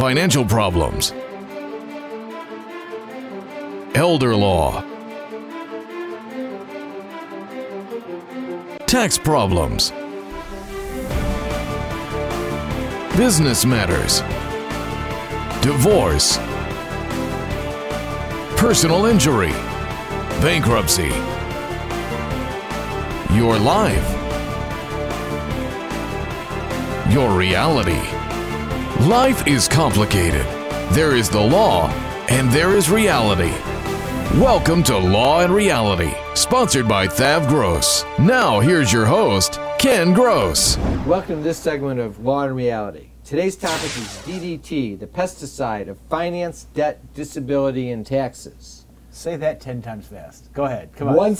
financial problems, elder law, tax problems, business matters, divorce, personal injury, bankruptcy, your life, your reality. Life is complicated. There is the law and there is reality. Welcome to Law and Reality, sponsored by THAV GROSS. Now here's your host, Ken Gross. Welcome to this segment of Law and Reality. Today's topic is DDT, the pesticide of finance, debt, disability, and taxes. Say that 10 times fast. Go ahead. Come on.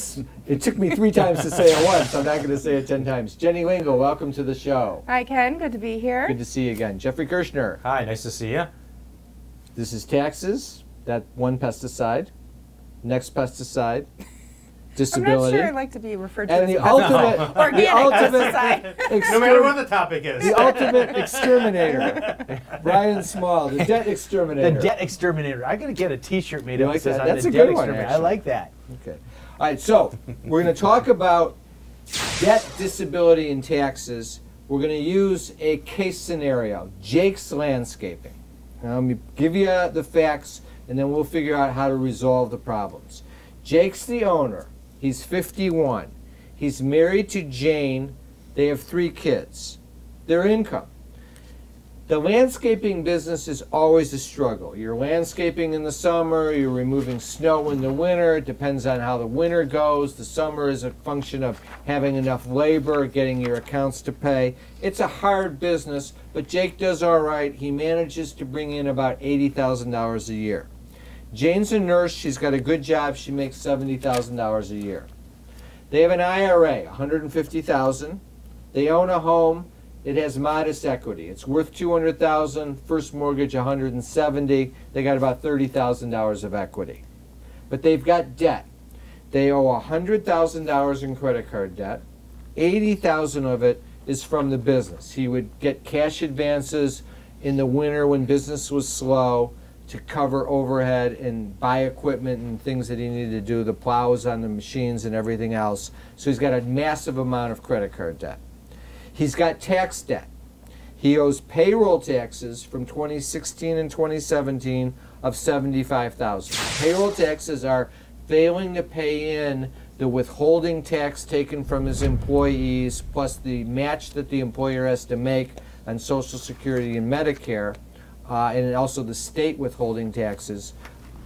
It took me 3 times to say it once. I'm not going to say it 10 times. Jenny Lingl, welcome to the show. Hi, Ken. Good to be here. Good to see you again. Jeffrey Kirshner. Hi, nice to see you. This is taxes, that one pesticide. Next pesticide, disability. I'm not sure I'd like to be referred to and as the a ultimate, organic pesticide. No matter what the topic is. The ultimate exterminator. Brian Small, the debt exterminator. The debt exterminator. I'm going to get a T-shirt made up like that says that? I'm That's the a debt good one, exterminator. I actually. like that. Okay. All right, so we're going to talk about debt, disability, and taxes. We're going to use a case scenario, Jake's Landscaping. Now, let me give you the facts, and then we'll figure out how to resolve the problems. Jake's the owner. He's 51. He's married to Jane. They have 3 kids. Their income. The landscaping business is always a struggle. You're landscaping in the summer, you're removing snow in the winter. It depends on how the winter goes. The summer is a function of having enough labor, getting your accounts to pay. It's a hard business, but Jake does all right. He manages to bring in about $80,000 a year. Jane's a nurse. She's got a good job. She makes $70,000 a year. They have an IRA, $150,000. They own a home. It has modest equity. It's worth $200,000. First mortgage, $170,000. They got about $30,000 of equity. But they've got debt. They owe $100,000 in credit card debt. $80,000 of it is from the business. He would get cash advances in the winter when business was slow to cover overhead and buy equipment and things that he needed to do, the plows on the machines and everything else. So he's got a massive amount of credit card debt. He's got tax debt. He owes payroll taxes from 2016 and 2017 of $75,000. Payroll taxes are failing to pay in the withholding tax taken from his employees, plus the match that the employer has to make on Social Security and Medicare, and also the state withholding taxes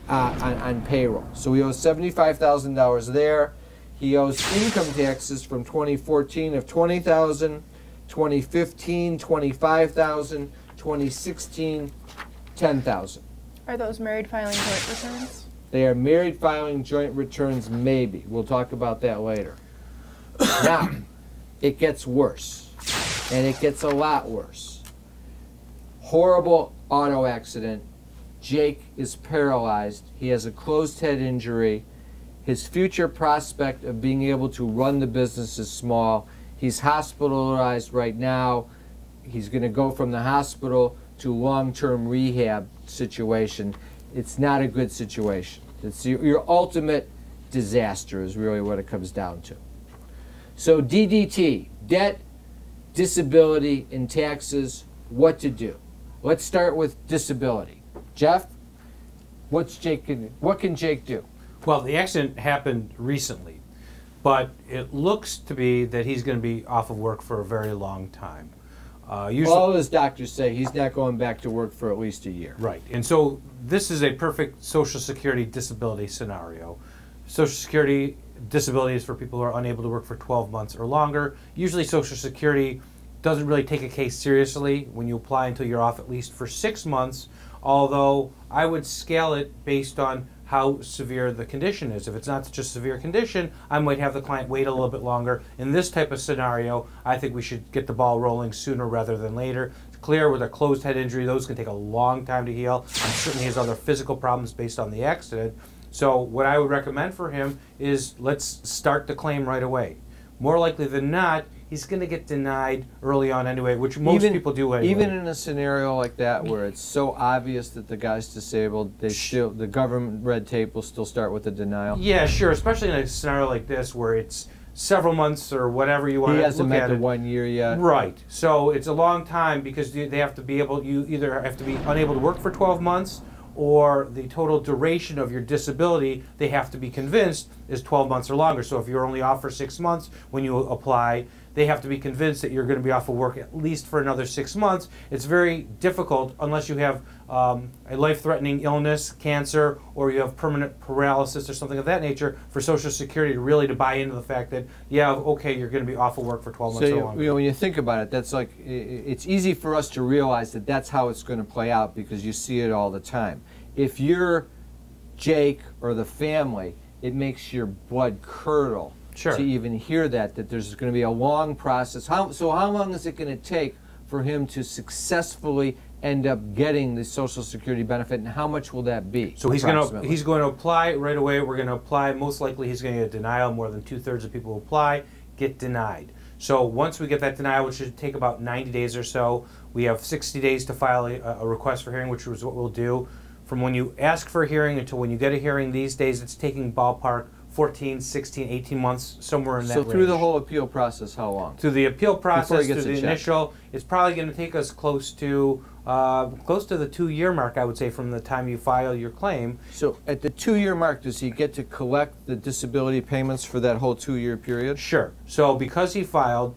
on payroll. So he owes $75,000 there. He owes income taxes from 2014 of $20,000, 2015 $25,000, 2016 $10,000. Are those married filing joint returns? They are married filing joint returns, maybe. We'll talk about that later. Now, it gets worse, and it gets a lot worse. Horrible auto accident. Jake is paralyzed. He has a closed head injury. His future prospect of being able to run the business is small. He's hospitalized right now. He's going to go from the hospital to long-term rehab situation. It's not a good situation. It's your ultimate disaster is really what it comes down to. So DDT, debt, disability, and taxes, what to do? Let's start with disability. Jeff, what can Jake do? Well, the accident happened recently, but it looks to be that he's going to be off of work for a very long time. All of his doctors say he's not going back to work for at least a year. Right, and so this is a perfect Social Security disability scenario. Social Security disability is for people who are unable to work for 12 months or longer. Usually Social Security doesn't really take a case seriously when you apply until you're off at least for 6 months, although I would scale it based on how severe the condition is. If it's not such a severe condition, I might have the client wait a little bit longer. In this type of scenario, I think we should get the ball rolling sooner rather than later. It's clear with a closed head injury, those can take a long time to heal, and certainly has other physical problems based on the accident. So what I would recommend for him is let's start the claim right away. More likely than not, he's going to get denied early on anyway, which most people do anyway. Even in a scenario like that where it's so obvious that the guy's disabled, the government red tape will still start with a denial? Yeah, sure, especially in a scenario like this where it's several months or whatever you want to look at. He hasn't met the 1 year yet. Right. So it's a long time because they have to be able, you either have to be unable to work for 12 months or the total duration of your disability, they have to be convinced, is 12 months or longer. So if you're only off for 6 months when you apply, they have to be convinced that you're going to be off of work at least for another 6 months. It's very difficult unless you have a life-threatening illness, cancer, or you have permanent paralysis or something of that nature for Social Security to buy into the fact that, yeah, okay, you're going to be off of work for 12 months or longer. So when you think about it, that's like, it's easy for us to realize that that's how it's going to play out because you see it all the time. If you're Jake or the family, it makes your blood curdle. Sure. To even hear that there's going to be a long process. So how long is it going to take for him to successfully end up getting the Social Security benefit, and how much will that be? So he's going to apply right away. We're going to apply. Most likely he's going to get a denial. More than 2/3 of people who apply get denied. So once we get that denial, which should take about 90 days or so, we have 60 days to file a request for hearing, which is what we'll do. From when you ask for a hearing until when you get a hearing these days, it's taking ballpark 14, 16, 18 months, somewhere in that range. So through the whole appeal process, how long? Through the appeal process, through the initial, it's probably going to take us close to the 2-year mark, I would say, from the time you file your claim. So at the 2-year mark, does he get to collect the disability payments for that whole 2-year period? Sure. So because he filed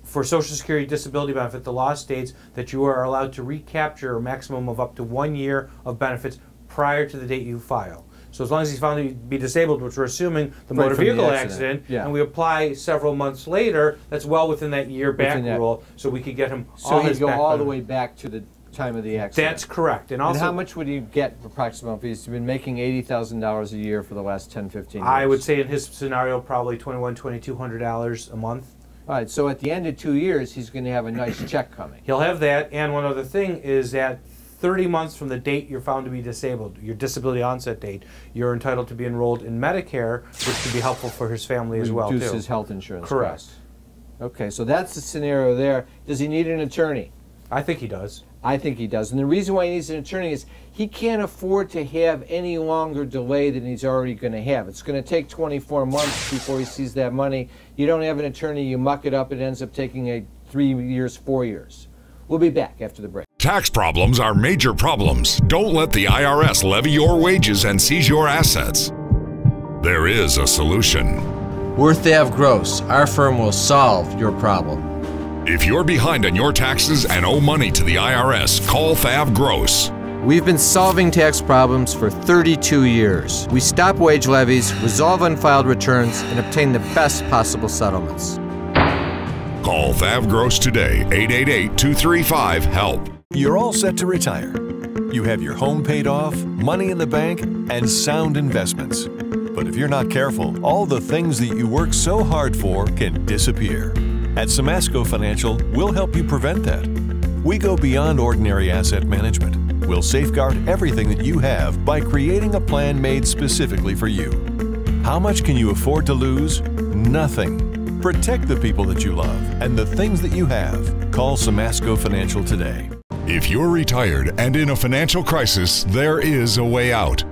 for Social Security disability benefit, the law states that you are allowed to recapture a maximum of up to 1 year of benefits prior to the date you file. So as long as he's found to be disabled, which we're assuming the motor vehicle accident, and we apply several months later, that's well within that year back rule, so we could get him all his back. So he'd go all the way back to the time of the accident. That's correct. And also, how much would he get approximately if he's been making $80,000 a year for the last 10, 15 years? I would say in his scenario probably $2,100, $2,200 a month. All right, so at the end of 2 years, he's going to have a nice check coming. He'll have that, and one other thing is that 30 months from the date you're found to be disabled, your disability onset date, you're entitled to be enrolled in Medicare, which could be helpful for his family as well, too. Reduce his health insurance Correct. costs. Okay, so that's the scenario there. Does he need an attorney? I think he does. I think he does. And the reason why he needs an attorney is he can't afford to have any longer delay than he's already going to have. It's going to take 24 months before he sees that money. You don't have an attorney, you muck it up, it ends up taking 3 years, 4 years. We'll be back after the break. Tax problems are major problems. Don't let the IRS levy your wages and seize your assets. There is a solution. We're THAV GROSS. Our firm will solve your problem. If you're behind on your taxes and owe money to the IRS, call THAV GROSS. We've been solving tax problems for 32 years. We stop wage levies, resolve unfiled returns, and obtain the best possible settlements. Call THAV GROSS today, 888-235-HELP. You're all set to retire. You have your home paid off, money in the bank, and sound investments. But if you're not careful, all the things that you work so hard for can disappear. At Samasco Financial, we'll help you prevent that. We go beyond ordinary asset management. We'll safeguard everything that you have by creating a plan made specifically for you. How much can you afford to lose? Nothing. Protect the people that you love and the things that you have. Call Samasco Financial today. If you're retired and in a financial crisis, there is a way out.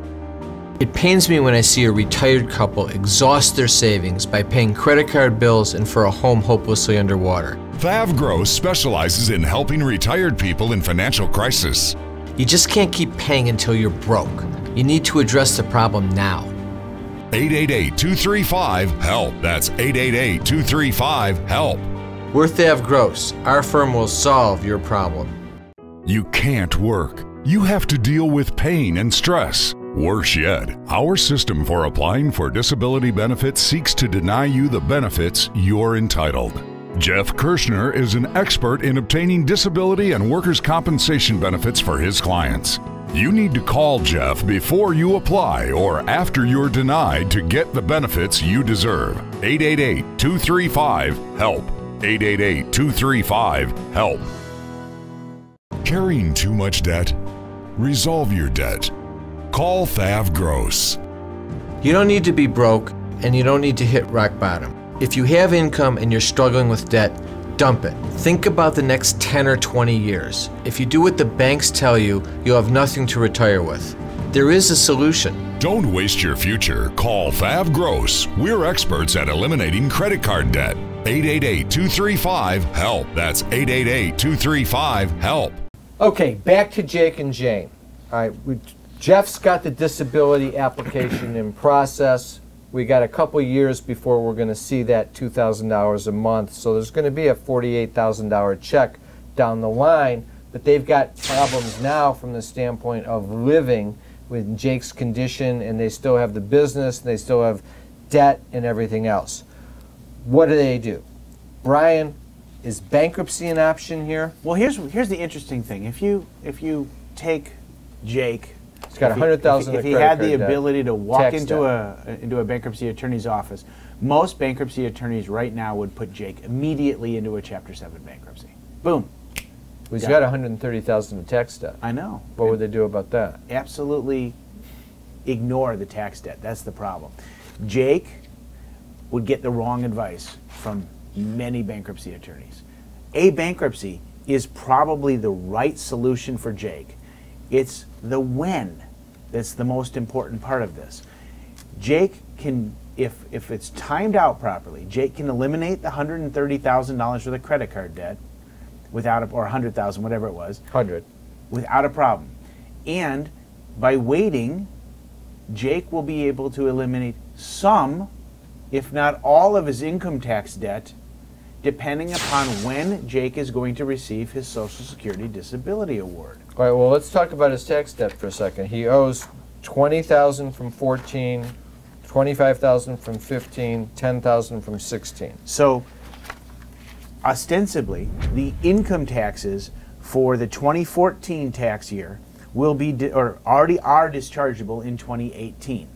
It pains me when I see a retired couple exhaust their savings by paying credit card bills and for a home hopelessly underwater. THAV GROSS specializes in helping retired people in financial crisis. You just can't keep paying until you're broke. You need to address the problem now. 888-235-HELP. That's 888-235-HELP. We're THAV GROSS. Our firm will solve your problem. You can't work. You have to deal with pain and stress. Worse yet, our system for applying for disability benefits seeks to deny you the benefits you're entitled. Jeff Kirshner is an expert in obtaining disability and workers' compensation benefits for his clients. You need to call Jeff before you apply or after you're denied to get the benefits you deserve. 888-235-HELP. 888-235-HELP. Carrying too much debt? Resolve your debt. Call THAV GROSS. You don't need to be broke, and you don't need to hit rock bottom. if you have income and you're struggling with debt, dump it. Think about the next 10 or 20 years. If you do what the banks tell you, you'll have nothing to retire with. There is a solution. Don't waste your future. Call THAV GROSS. We're experts at eliminating credit card debt. 888-235-HELP. That's 888-235-HELP. Okay, back to Jake and Jane. All right, Jeff's got the disability application in process. We got a couple years before we're going to see that $2,000 a month. So there's going to be a $48,000 check down the line. But they've got problems now from the standpoint of living with Jake's condition, and they still have the business, and they still have debt and everything else. What do? Brian, is bankruptcy an option here? Well, here's the interesting thing. If you take Jake, he's got $100,000. If he had the ability to walk into a bankruptcy attorney's office, most bankruptcy attorneys right now would put Jake immediately into a Chapter 7 bankruptcy. Boom. He's got $130,000 of tax debt. I know. What would they do about that? Absolutely ignore the tax debt. That's the problem. Jake would get the wrong advice from many bankruptcy attorneys. A bankruptcy is probably the right solution for Jake. It's the when that's the most important part of this. Jake can, if it's timed out properly, Jake can eliminate the $130,000 for the credit card debt without or $100,000, whatever it was, 100, without a problem. And by waiting, Jake will be able to eliminate some, if not all, of his income tax debt, depending upon when Jake is going to receive his Social Security Disability Award. All right, well, let's talk about his tax debt for a second. He owes $20,000 from 14, $25,000 from 15, $10,000 from 16. So, ostensibly, the income taxes for the 2014 tax year will be, or already are dischargeable in 2018.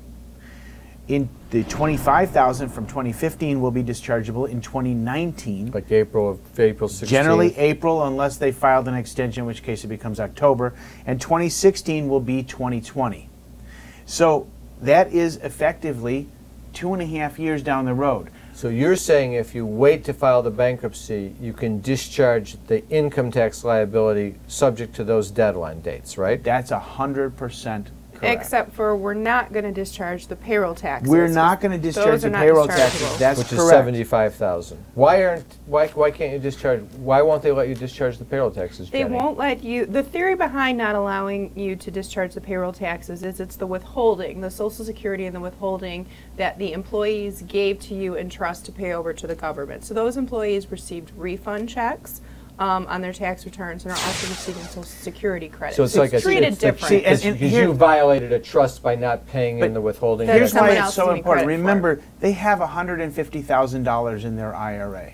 In the $25,000 from 2015 will be dischargeable in 2019. Like April 16th. Generally April, unless they filed an extension, in which case it becomes October. And 2016 will be 2020. So that is effectively 2.5 years down the road. So you're saying if you wait to file the bankruptcy, you can discharge the income tax liability subject to those deadline dates, right? That's 100% correct. Except for we're not going to discharge the payroll taxes. We're not going to discharge the payroll taxes. That's which correct. is $75,000. Why can't you discharge? Why won't they let you discharge the payroll taxes, They Jenny? won't let you. The theory behind not allowing you to discharge the payroll taxes is it's the withholding, the Social Security and the withholding that the employees gave to you in trust to pay over to the government. So those employees received refund checks on their tax returns and are also receiving Social Security credit. So it's like treated different. Because you violated a trust by not paying in the withholding. Here's why someone it's else so giving important. credit for. Remember, they have $150,000 in their IRA,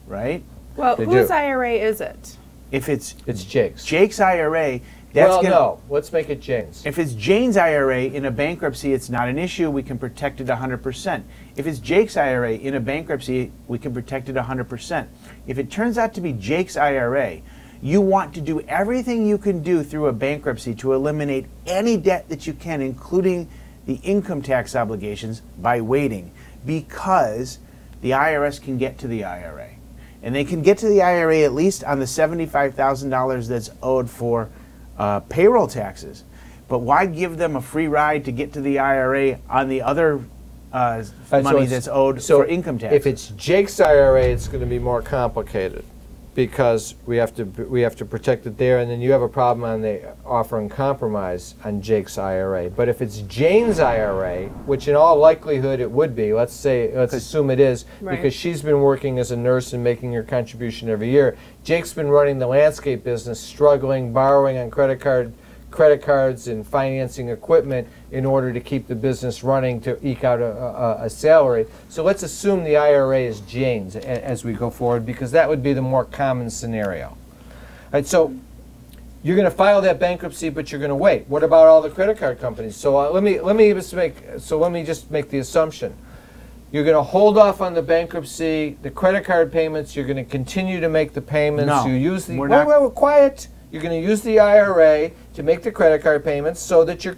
right? Well, They whose do. IRA is it? If it's Jake's. Jake's IRA, that's Well, gonna, no. Let's make it Jane's. if it's Jane's IRA in a bankruptcy, it's not an issue. We can protect it 100%. If it's Jake's IRA in a bankruptcy, we can protect it 100%. If it turns out to be Jake's IRA, you want to do everything you can do through a bankruptcy to eliminate any debt that you can, including the income tax obligations, by waiting, because the IRS can get to the IRA. And they can get to the IRA at least on the $75,000 that's owed for payroll taxes. But why give them a free ride to get to the IRA on the other money that's owed for income taxes? If it's Jake's IRA, it's going to be more complicated because we have to protect it there, and then you have a problem on the offer and compromise on Jake's IRA. But if it's Jane's IRA, which in all likelihood it would be, let's assume it is, Right. because she's been working as a nurse and making her contribution every year. Jake's been running the landscape business, struggling, borrowing on credit cards and financing equipment in order to keep the business running to eke out a salary. So let's assume the IRA is Jane's as we go forward, because that would be the more common scenario. All right, so you're going to file that bankruptcy, but you're going to wait. What about all the credit card companies? So let me just make the assumption. You're going to hold off on the bankruptcy, the credit card payments. You're going to continue to make the payments. No, you use the wait, quiet. You're going to use the IRA to make the credit card payments so that your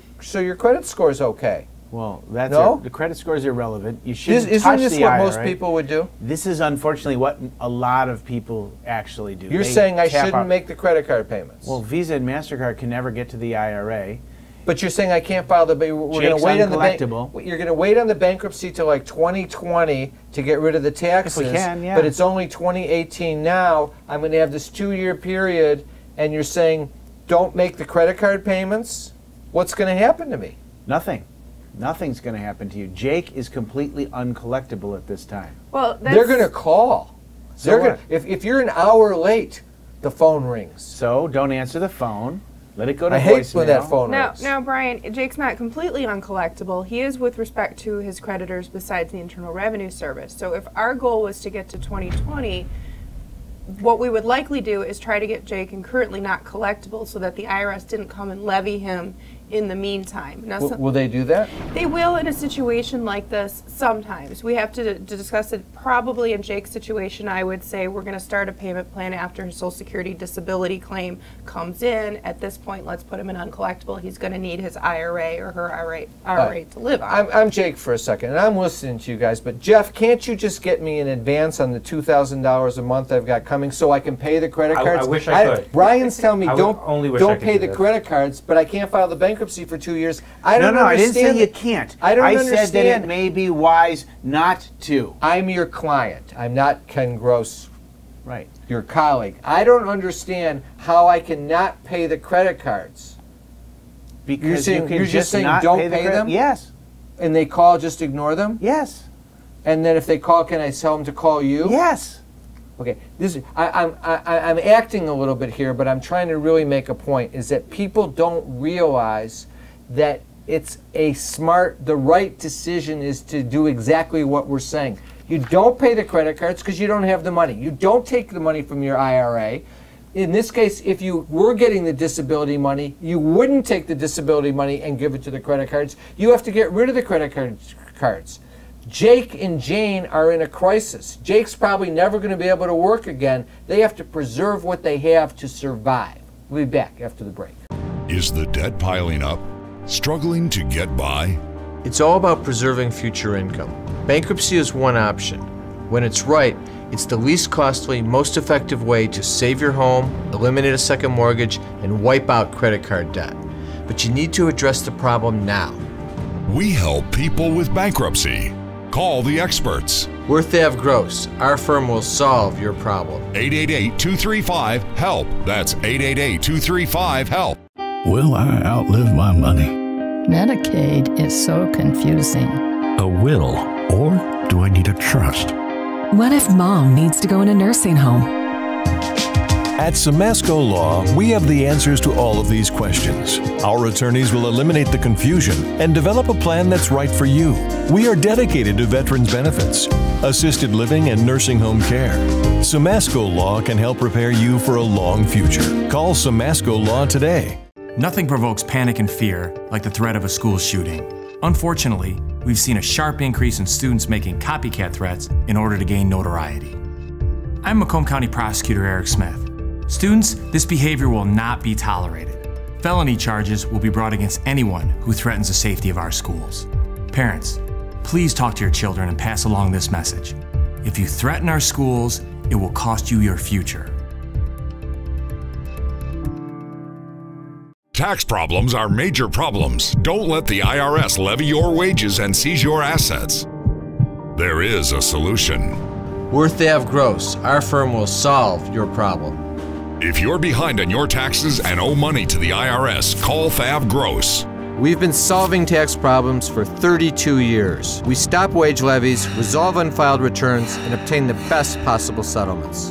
credit score is okay. Well, that's No? the credit score is irrelevant. You shouldn't Isn't touch this the what IRA. most people would do? This is unfortunately what a lot of people actually do. You're They saying I tap shouldn't out. make the credit card payments. Well, Visa and MasterCard can never get to the IRA. But you're saying I can't file the. We're going to Jake's wait on the uncollectible. You're going to wait on the bankruptcy till like 2020 to get rid of the taxes. If we can, yeah. But it's only 2018 now. I'm going to have this 2-year period, and you're saying don't make the credit card payments. What's going to happen to me? Nothing. Nothing's going to happen to you. Jake is completely uncollectible at this time. Well, that's, They're going to call. So They're going what? if you're an hour late, the phone rings. So don't answer the phone. Let it go to I voicemail. hate when that phone Now, rings. now, Brian, Jake's not completely uncollectible. He is with respect to his creditors besides the Internal Revenue Service. So if our goal was to get to 2020, what we would likely do is try to get Jake and currently not collectible so that the IRS didn't come and levy him in the meantime. Now, Will they do that? they will in a situation like this sometimes. We have to discuss it. Probably in Jake's situation, I would say we're going to start a payment plan after his Social Security disability claim comes in. At this point, let's put him in uncollectible. He's going to need his IRA or her IRA to live on. I'm Jake for a second, and I'm listening to you guys. But Jeff, can't you just get me in advance on the $2,000 a month I've got coming so I can pay the credit cards? I wish I could. Brian's telling me I would only wish I don't could pay do the this. credit cards, but I can't file the bankruptcy for 2 years. I No, don't no, I didn't understand. say you can't. I don't I understand. said that it may be wise not to. I'm your client. I'm not Ken Gross, Right. your colleague. I don't understand how I cannot pay the credit cards. Because saying- you can you're just just saying not don't pay, the pay credit- them? Yes. And they call, just ignore them? Yes. And then if they call, can I tell them to call you? Yes. Okay, this is, I'm acting a little bit here, but I'm trying to really make a point, is that people don't realize that it's the right decision is to do exactly what we're saying. You don't pay the credit cards because you don't have the money. You don't take the money from your IRA. In this case, if you were getting the disability money, you wouldn't take the disability money and give it to the credit cards. You have to get rid of the credit cards. Jake and Jane are in a crisis. Jake's probably never going to be able to work again. They have to preserve what they have to survive. We'll be back after the break. Is the debt piling up? Struggling to get by? It's all about preserving future income. Bankruptcy is one option. When it's right, it's the least costly, most effective way to save your home, eliminate a second mortgage, and wipe out credit card debt. But you need to address the problem now. We help people with bankruptcy. Call the experts. We're THAV GROSS. Our firm will solve your problem. 888-235-HELP. That's 888-235-HELP. Will I outlive my money? Medicaid is so confusing. A will, or do I need a trust? What if mom needs to go in a nursing home? At Samasco Law, we have the answers to all of these questions. Our attorneys will eliminate the confusion and develop a plan that's right for you. We are dedicated to veterans benefits, assisted living, and nursing home care. Samasco Law can help prepare you for a long future. Call Samasco Law today. Nothing provokes panic and fear like the threat of a school shooting. Unfortunately, we've seen a sharp increase in students making copycat threats in order to gain notoriety. I'm Macomb County Prosecutor Eric Smith. Students, this behavior will not be tolerated. Felony charges will be brought against anyone who threatens the safety of our schools. Parents, please talk to your children and pass along this message. If you threaten our schools, it will cost you your future. Tax problems are major problems. Don't let the IRS levy your wages and seize your assets. There is a solution. We're THAV GROSS. Our firm will solve your problem. If you're behind on your taxes and owe money to the IRS, call THAV GROSS. We've been solving tax problems for 32 years. We stop wage levies, resolve unfiled returns, and obtain the best possible settlements.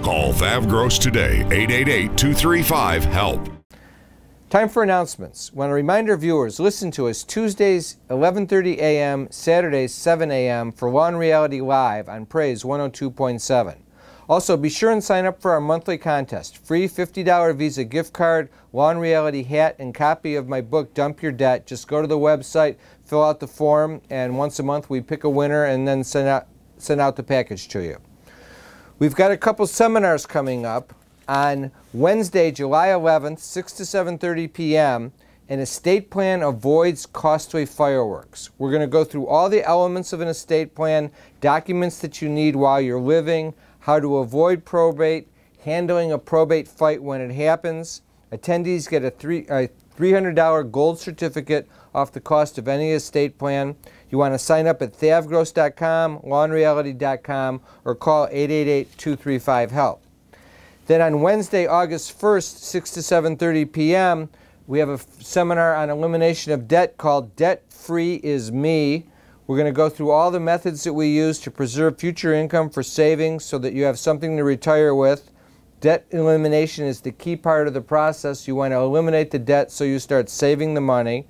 Call THAV GROSS today, 888-235-HELP. Time for announcements. Want to remind our viewers, listen to us Tuesdays 11:30 a.m., Saturdays 7 a.m. for Law and Reality Live on Praise 102.7. Also, be sure and sign up for our monthly contest. Free $50 Visa gift card, Law and Reality hat, and copy of my book, Dump Your Debt. Just go to the website, fill out the form, and once a month we pick a winner and then send out the package to you. We've got a couple seminars coming up on Wednesday, July 11th, 6 to 7:30 p.m. An estate plan avoids costly fireworks. We're going to go through all the elements of an estate plan, documents that you need while you're living, how to avoid probate, handling a probate fight when it happens. Attendees get a $300 gold certificate off the cost of any estate plan. You want to sign up at thavgross.com, lawandreality.com, or call 888-235-HELP. Then on Wednesday, August 1st, 6 to 7:30 p.m., we have a seminar on elimination of debt called Debt Free is Me. We're going to go through all the methods that we use to preserve future income for savings so that you have something to retire with. Debt elimination is the key part of the process. You want to eliminate the debt so you start saving the money.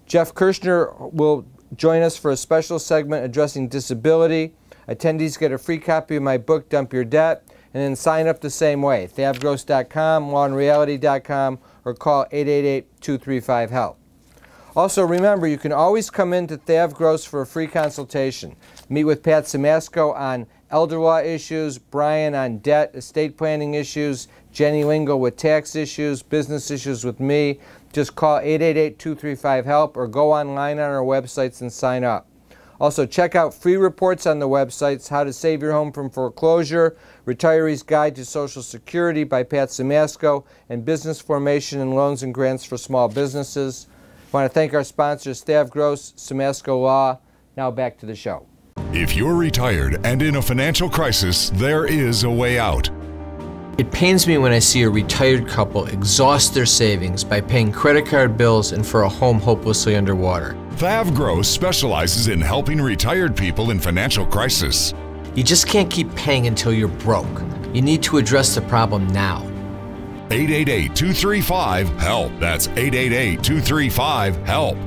Jeff Kirshner will join us for a special segment addressing disability. Attendees get a free copy of my book, Dump Your Debt, and then sign up the same way, thavgross.com, lawandreality.com, or call 888-235-HELP. Also, remember, you can always come in to THAV Gross for a free consultation. Meet with Pat Simasco on elder law issues, Brian on debt, estate planning issues, Jenny Lingl with tax issues, business issues with me. Just call 888-235-HELP or go online on our websites and sign up. Also, check out free reports on the websites, How to Save Your Home from Foreclosure, Retiree's Guide to Social Security by Pat Simasco, and Business Formation and Loans and Grants for Small Businesses. I want to thank our sponsors, THAV Gross, Simasco Law. Now back to the show. If you're retired and in a financial crisis, there is a way out. It pains me when I see a retired couple exhaust their savings by paying credit card bills and for a home hopelessly underwater. THAV Gross specializes in helping retired people in financial crisis. You just can't keep paying until you're broke. You need to address the problem now. 888-235-HELP. That's 888-235-HELP.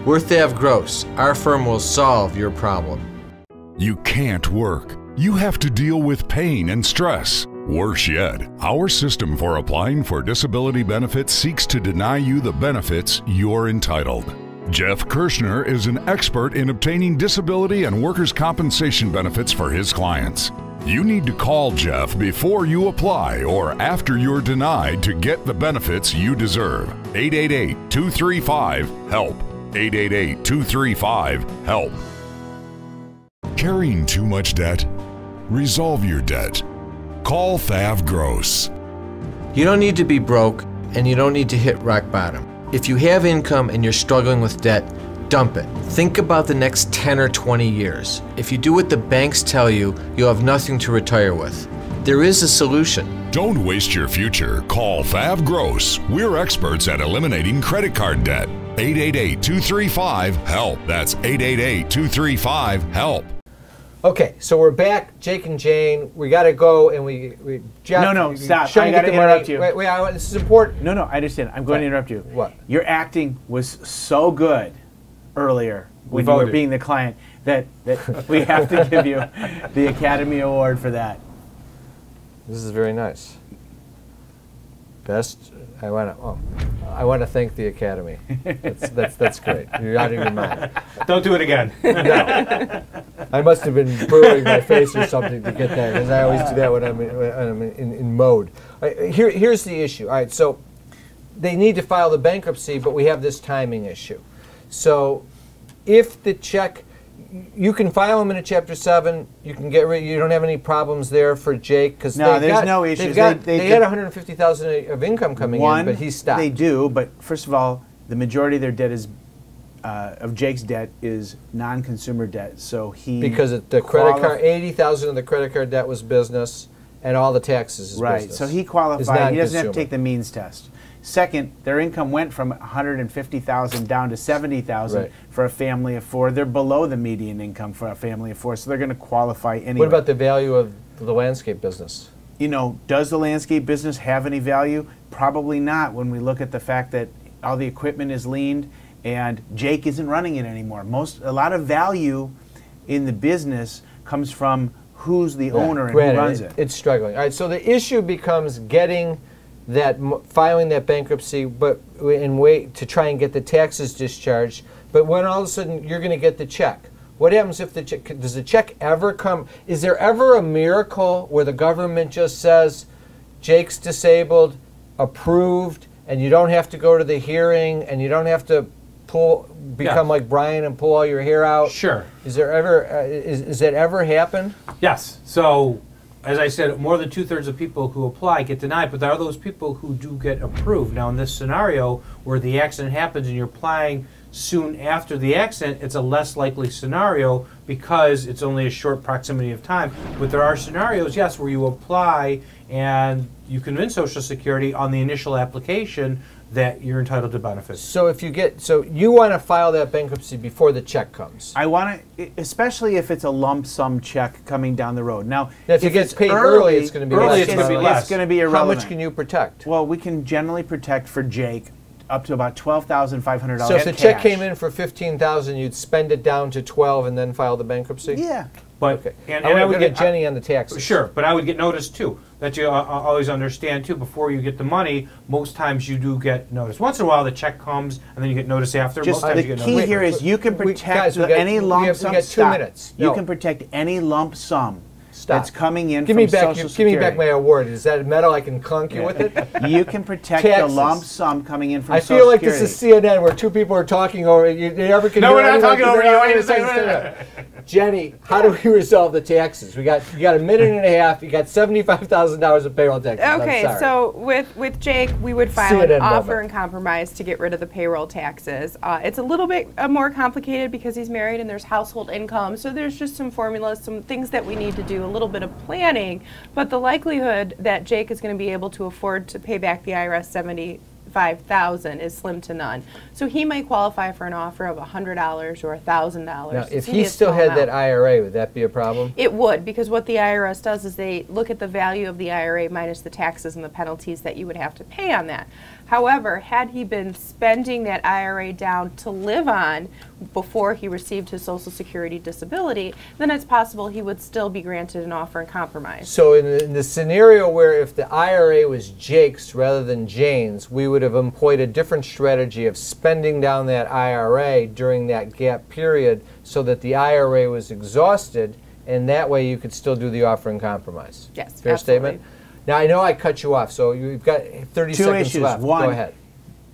We're THAV Gross. Our firm will solve your problem. You can't work. You have to deal with pain and stress. Worse yet, our system for applying for disability benefits seeks to deny you the benefits you're entitled. Jeff Kirshner is an expert in obtaining disability and workers' compensation benefits for his clients. You need to call Jeff before you apply or after you're denied to get the benefits you deserve. 888-235-HELP. 888-235-HELP. Carrying too much debt? Resolve your debt. Call THAV Gross. You don't need to be broke, and you don't need to hit rock bottom. If you have income and you're struggling with debt, dump it. Think about the next 10 or 20 years. If you do what the banks tell you, you'll have nothing to retire with. There is a solution. Don't waste your future. Call THAV Gross. We're experts at eliminating credit card debt. 888-235-HELP. That's 888-235-HELP. Okay, so we're back, Jake and Jane. We got to go, and we Jeff. No, stop. I got to interrupt you. Wait, this is important. No, I understand. I'm going to interrupt you. What? Your acting was so good earlier when you were being the client that we have to give you the Academy Award for that. This is very nice. Best. I want to thank the Academy. That's great. You're out of your mind. Don't do it again. No. I must have been burrowing my face or something to get that, because I always do that when I'm in mode. Here's the issue. All right, so they need to file the bankruptcy, but we have this timing issue. So if the check, you can file them in a Chapter 7. You can get rid. You don't have any problems there for Jake, because there's no issues. They had $150,000 of income coming in, but he stopped. They do, but first of all, the majority of their debt is of Jake's debt is non-consumer debt. So because the credit card, $80,000 of the credit card debt was business, and all the taxes is right. business. So he qualified. He doesn't have to take the means test. Second, their income went from $150,000 down to $70,000 for a family of 4. They're below the median income for a family of 4, so they're going to qualify anyway. What about the value of the landscape business? You know, does the landscape business have any value? Probably not, when we look at the fact that all the equipment is leaned and Jake isn't running it anymore. A lot of value in the business comes from who's the owner and who runs it. It's struggling. All right, so the issue becomes getting filing that bankruptcy, but wait to try and get the taxes discharged. But when all of a sudden you're going to get the check, what happens if the check? Does the check ever come? Is there ever a miracle where the government just says, Jake's disabled, approved, and you don't have to go to the hearing, and you don't have to become like Brian and pull all your hair out. Sure. Is there ever is that ever happened? Yes. So, as I said, more than 2/3 of people who apply get denied, but there are those people who do get approved. Now, in this scenario where the accident happens and you're applying soon after the accident, it's a less likely scenario because it's only a short proximity of time. But there are scenarios, yes, where you apply and you convince Social Security on the initial application that you're entitled to benefits. So if you you want to file that bankruptcy before the check comes. I want to, especially if it's a lump sum check coming down the road. Now, if it gets paid early, it's going to be less. It's going to be less. It's going to be irrelevant. How much can you protect? Well, we can generally protect for Jake up to about $12,500. So if the check came in for $15,000, you'd spend it down to $12,000 and then file the bankruptcy? Yeah. But okay. and I would get Jenny on the taxes. Sure, but I would get notice too. That you always understand too. Before you get the money, most times you do get notice. Once in a while, the check comes, and then you get notice after. Just most times the you get key notice. here is you can protect any lump sum. We got 2 minutes. You can protect any lump sum that's coming in give from me back, Social Give me Security. back my award. Is that metal? I can clunk you with it? You can protect the lump sum coming in from Social Security. I feel like this is CNN where two people are talking over. You never can. No, we're not talking over you. Jenny, how do we resolve the taxes? You got a minute and a half. You got $75,000 of payroll taxes. Okay, so with Jake, we would file an offer and compromise to get rid of the payroll taxes. It's a little bit more complicated because he's married and there's household income. So there's just some formulas, some things that we need to do, a little bit of planning. But the likelihood that Jake is going to be able to afford to pay back the IRS $75,000 is slim to none. So he might qualify for an offer of $100 or $1,000. Now, if he still had that IRA, would that be a problem? It would, because what the IRS does is they look at the value of the IRA minus the taxes and the penalties that you would have to pay on that. However, had he been spending that IRA down to live on before he received his Social Security disability, then it's possible he would still be granted an offer and compromise. So in the scenario where if the IRA was Jake's rather than Jane's, we would have employed a different strategy of spending down that IRA during that gap period so that the IRA was exhausted, and that way you could still do the offer and compromise. Yes, Fair absolutely. statement? Now, I know I cut you off, so you've got 30 seconds left. One, go ahead.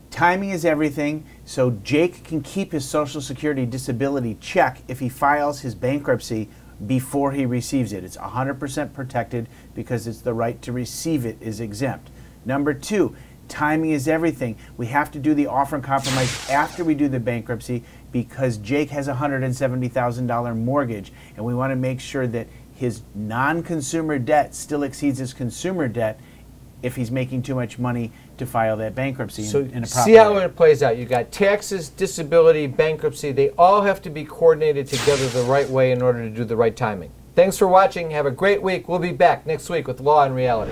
Timing is everything, so Jake can keep his Social Security disability check if he files his bankruptcy before he receives it. It's 100% protected because it's the right to receive it is exempt. Number two, timing is everything. We have to do the offer and compromise after we do the bankruptcy because Jake has a $170,000 mortgage, and we want to make sure that his non-consumer debt still exceeds his consumer debt if he's making too much money to file that bankruptcy in a proper see how way. it plays out. You got taxes, disability, bankruptcy. They all have to be coordinated together the right way in order to do the right timing. Thanks for watching. Have a great week. We'll be back next week with Law and Reality.